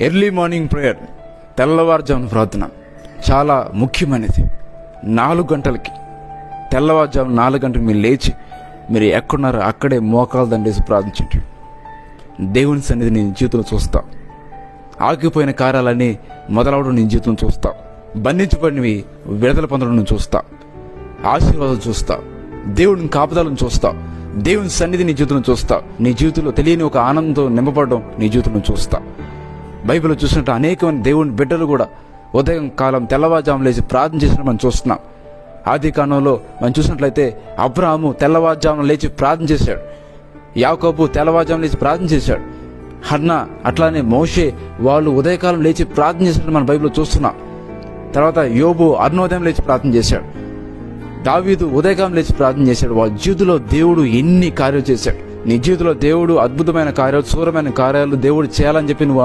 Early morning prayer, తెల్లవారుజామున ప్రార్థన చాలా ముఖ్యమైనది. 4 గంటలకి, తెల్లవారుజామున 4 గంటలకు మీరు లేచి మీరు ఎక్కడున్నారో అక్కడే మోకాలు దండేసి ప్రార్థించండి. దేవుని సన్నిధి నీ జీవితంలో చూస్తావు. ఆగిపోయిన కార్యాలన్నీ మొదలవడం నీ జీవితంలో చూస్తావు. బంధించబడినవి విడుదల పొందడం నువ్వు చూస్తావు. ఆశీర్వాదాలు చూస్తావు. దేవుడిని కాపుదలను చూస్తావు. దేవుని సన్నిధి నీ జీవితంలో చూస్తావు. నీ జీవితంలో తెలియని ఒక ఆనందంతో నింపబడడం నీ జీవితంలో చూస్తావు. బైబిల్లో చూసినట్టు అనేకమైన దేవుని బిడ్డలు కూడా ఉదయం కాలం తెల్లవారుజాము లేచి ప్రార్థన చేసినట్టు మనం చూస్తున్నాం. ఆది కాండంలో మనం చూసినట్లయితే అబ్రాహాము తెల్లవారుజామున లేచి ప్రార్థన చేశాడు. యాకోబు తెల్లవారుజామున లేచి ప్రార్థన చేశాడు. హన్నా అట్లానే మోషే వాళ్ళు ఉదయకాలం లేచి ప్రార్థన చేసినట్టు మనం బైబిల్లో చూస్తున్నాం. తర్వాత యోబు అరుణోదయం లేచి ప్రార్థన చేశాడు. దావీదు ఉదయకాలం లేచి ప్రార్థన చేశాడు. వాళ్ళ జీవితంలో దేవుడు ఎన్ని కార్యాలు చేశాడు. నీ జీవితంలో దేవుడు అద్భుతమైన కార్యాలు, శూరమైన కార్యాలు దేవుడు చేయాలని చెప్పి నువ్వు